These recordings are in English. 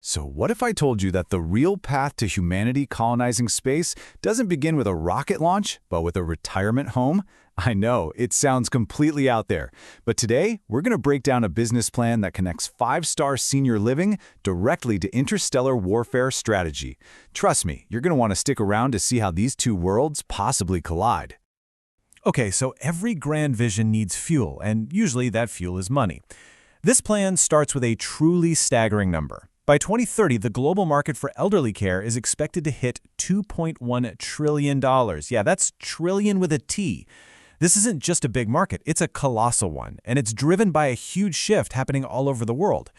So what if I told you that the real path to humanity colonizing space doesn't begin with a rocket launch, but with a retirement home? I know, it sounds completely out there. But today, we're going to break down a business plan that connects five-star senior living directly to interstellar warfare strategy. Trust me, you're going to want to stick around to see how these two worlds possibly collide. Okay, so every grand vision needs fuel, and usually that fuel is money. This plan starts with a truly staggering number. By 2030, the global market for elderly care is expected to hit $2.1 trillion. Yeah, that's trillion with a T. This isn't just a big market, it's a colossal one, and it's driven by a huge shift happening all over the world.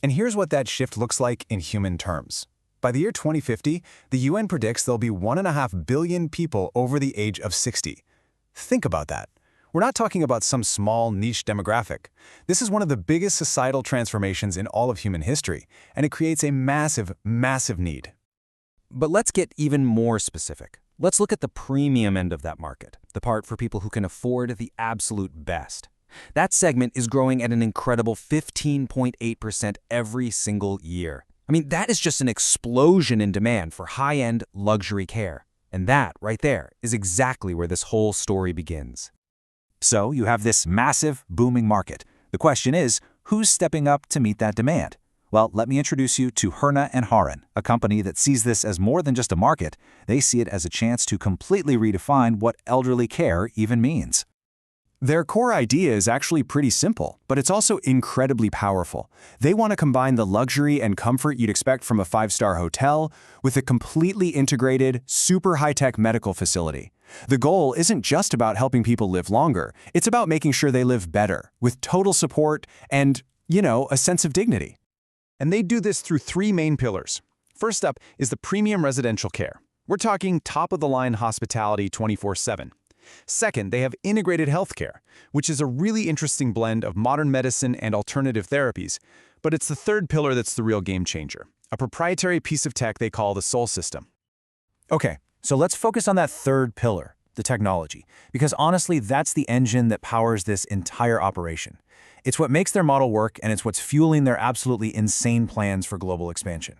And here's what that shift looks like in human terms. By the year 2050, the UN predicts there'll be 1.5 billion people over the age of 60. Think about that. We're not talking about some small niche demographic. This is one of the biggest societal transformations in all of human history, and it creates a massive, massive need. But let's get even more specific. Let's look at the premium end of that market, the part for people who can afford the absolute best. That segment is growing at an incredible 15.8% every single year. I mean, that is just an explosion in demand for high-end luxury care. And that, right there, is exactly where this whole story begins. So you have this massive, booming market. The question is, who's stepping up to meet that demand? Well, let me introduce you to Herna and Haran, a company that sees this as more than just a market. They see it as a chance to completely redefine what elderly care even means. Their core idea is actually pretty simple, but it's also incredibly powerful. They want to combine the luxury and comfort you'd expect from a five-star hotel with a completely integrated, super high-tech medical facility. The goal isn't just about helping people live longer. It's about making sure they live better, with total support and, a sense of dignity. And they do this through three main pillars. First up is the premium residential care. We're talking top-of-the-line hospitality 24/7. Second, they have integrated healthcare, which is a really interesting blend of modern medicine and alternative therapies. But it's the third pillar that's the real game changer, a proprietary piece of tech they call the Soul System. Okay, so let's focus on that third pillar, the technology, because honestly, that's the engine that powers this entire operation. It's what makes their model work, and it's what's fueling their absolutely insane plans for global expansion.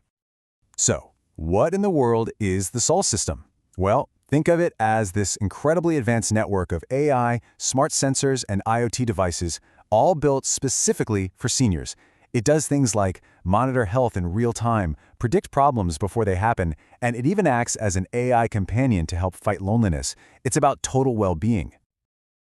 So, what in the world is the Soul System? Well, think of it as this incredibly advanced network of AI, smart sensors, and IoT devices, all built specifically for seniors. It does things like monitor health in real time, predict problems before they happen, and it even acts as an AI companion to help fight loneliness. It's about total well-being.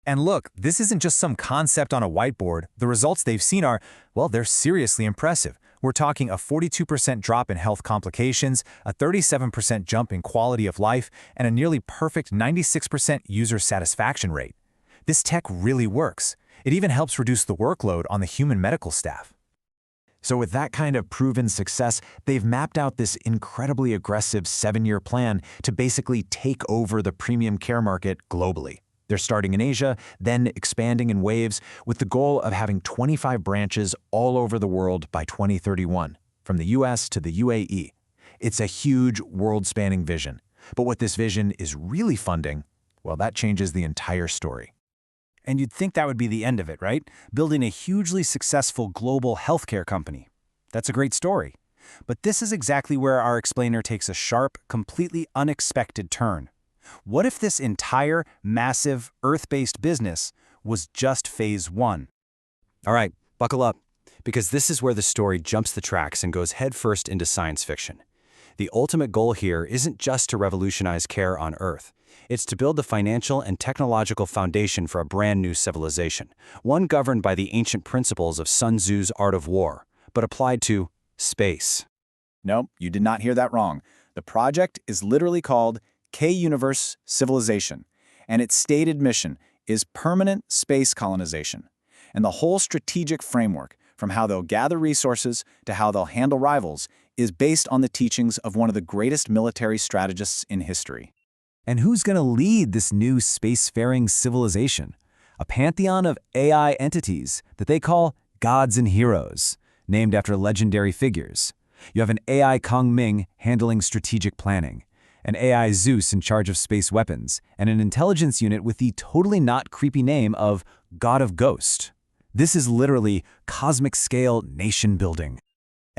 And look, this isn't just some concept on a whiteboard. The results they've seen are, well, they're seriously impressive. We're talking a 42% drop in health complications, a 37% jump in quality of life, and a nearly perfect 96% user satisfaction rate. This tech really works. It even helps reduce the workload on the human medical staff. So with that kind of proven success, they've mapped out this incredibly aggressive 7-year plan to basically take over the premium care market globally. They're starting in Asia, then expanding in waves, with the goal of having 25 branches all over the world by 2031, from the US to the UAE. It's a huge, world-spanning vision. But what this vision is really funding, well, that changes the entire story. And you'd think that would be the end of it, right? Building a hugely successful global healthcare company. That's a great story. But this is exactly where our explainer takes a sharp, completely unexpected turn. What if this entire, massive, Earth-based business was just phase 1? All right, buckle up, because this is where the story jumps the tracks and goes headfirst into science fiction. The ultimate goal here isn't just to revolutionize care on Earth. It's to build the financial and technological foundation for a brand new civilization, one governed by the ancient principles of Sun Tzu's Art of War, but applied to space. No, you did not hear that wrong. The project is literally called Mythic-Civilization, and its stated mission is permanent space colonization. And the whole strategic framework, from how they'll gather resources to how they'll handle rivals, is based on the teachings of one of the greatest military strategists in history. And who's going to lead this new spacefaring civilization? A pantheon of AI entities that they call gods and heroes, named after legendary figures. You have an AI Kong Ming handling strategic planning, an AI Zeus in charge of space weapons, and an intelligence unit with the totally not creepy name of God of Ghost. This is literally cosmic-scale nation building.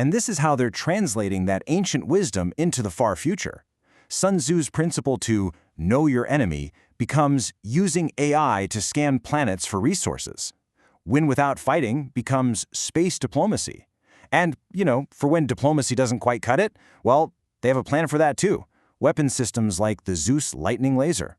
And this is how they're translating that ancient wisdom into the far future. Sun Tzu's principle to know your enemy becomes using AI to scan planets for resources. Win without fighting becomes space diplomacy. And, for when diplomacy doesn't quite cut it, well, they have a plan for that too. Weapon systems like the Zeus lightning laser.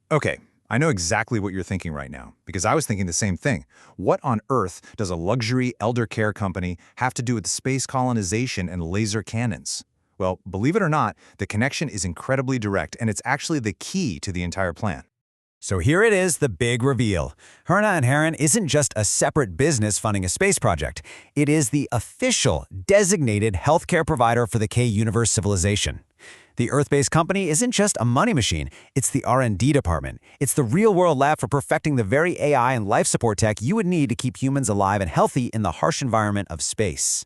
Okay, I know exactly what you're thinking right now, because I was thinking the same thing. What on earth does a luxury elder care company have to do with space colonization and laser cannons? Well, believe it or not, the connection is incredibly direct, and it's actually the key to the entire plan. So here it is, the big reveal. Herna and Heron isn't just a separate business funding a space project. It is the official, designated healthcare provider for the K-Universe civilization. The Earth-based company isn't just a money machine, it's the R&D department. It's the real-world lab for perfecting the very AI and life support tech you would need to keep humans alive and healthy in the harsh environment of space.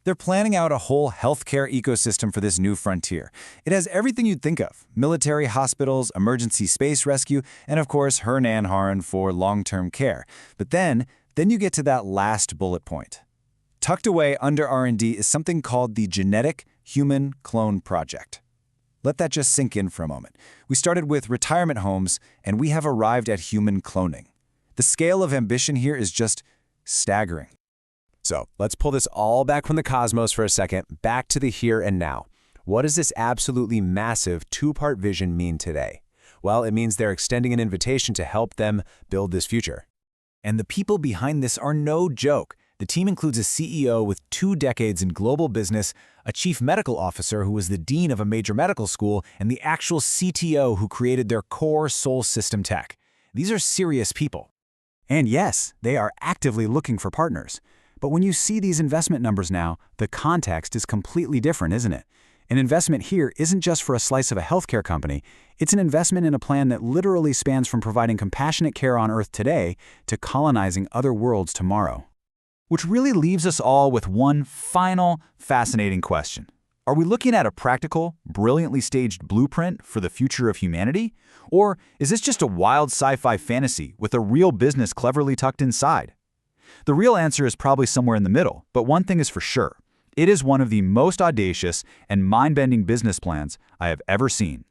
They're planning out a whole healthcare ecosystem for this new frontier. It has everything you'd think of: military, hospitals, emergency space rescue, and of course, Hernan Haran for long-term care. But then you get to that last bullet point. Tucked away under R&D is something called the Genetic Human Clone Project. Let that just sink in for a moment. We started with retirement homes, and we have arrived at human cloning. The scale of ambition here is just staggering. So let's pull this all back from the cosmos for a second, back to the here and now. What does this absolutely massive two-part vision mean today? Well, it means they're extending an invitation to help them build this future. And the people behind this are no joke. The team includes a CEO with 2 decades in global business, a chief medical officer who was the dean of a major medical school, and the actual CTO who created their core soul system tech. These are serious people. And yes, they are actively looking for partners. But when you see these investment numbers now, the context is completely different, isn't it? An investment here isn't just for a slice of a healthcare company. It's an investment in a plan that literally spans from providing compassionate care on Earth today to colonizing other worlds tomorrow. Which really leaves us all with one final, fascinating question. Are we looking at a practical, brilliantly staged blueprint for the future of humanity? Or is this just a wild sci-fi fantasy with a real business cleverly tucked inside? The real answer is probably somewhere in the middle, but one thing is for sure. It is one of the most audacious and mind-bending business plans I have ever seen.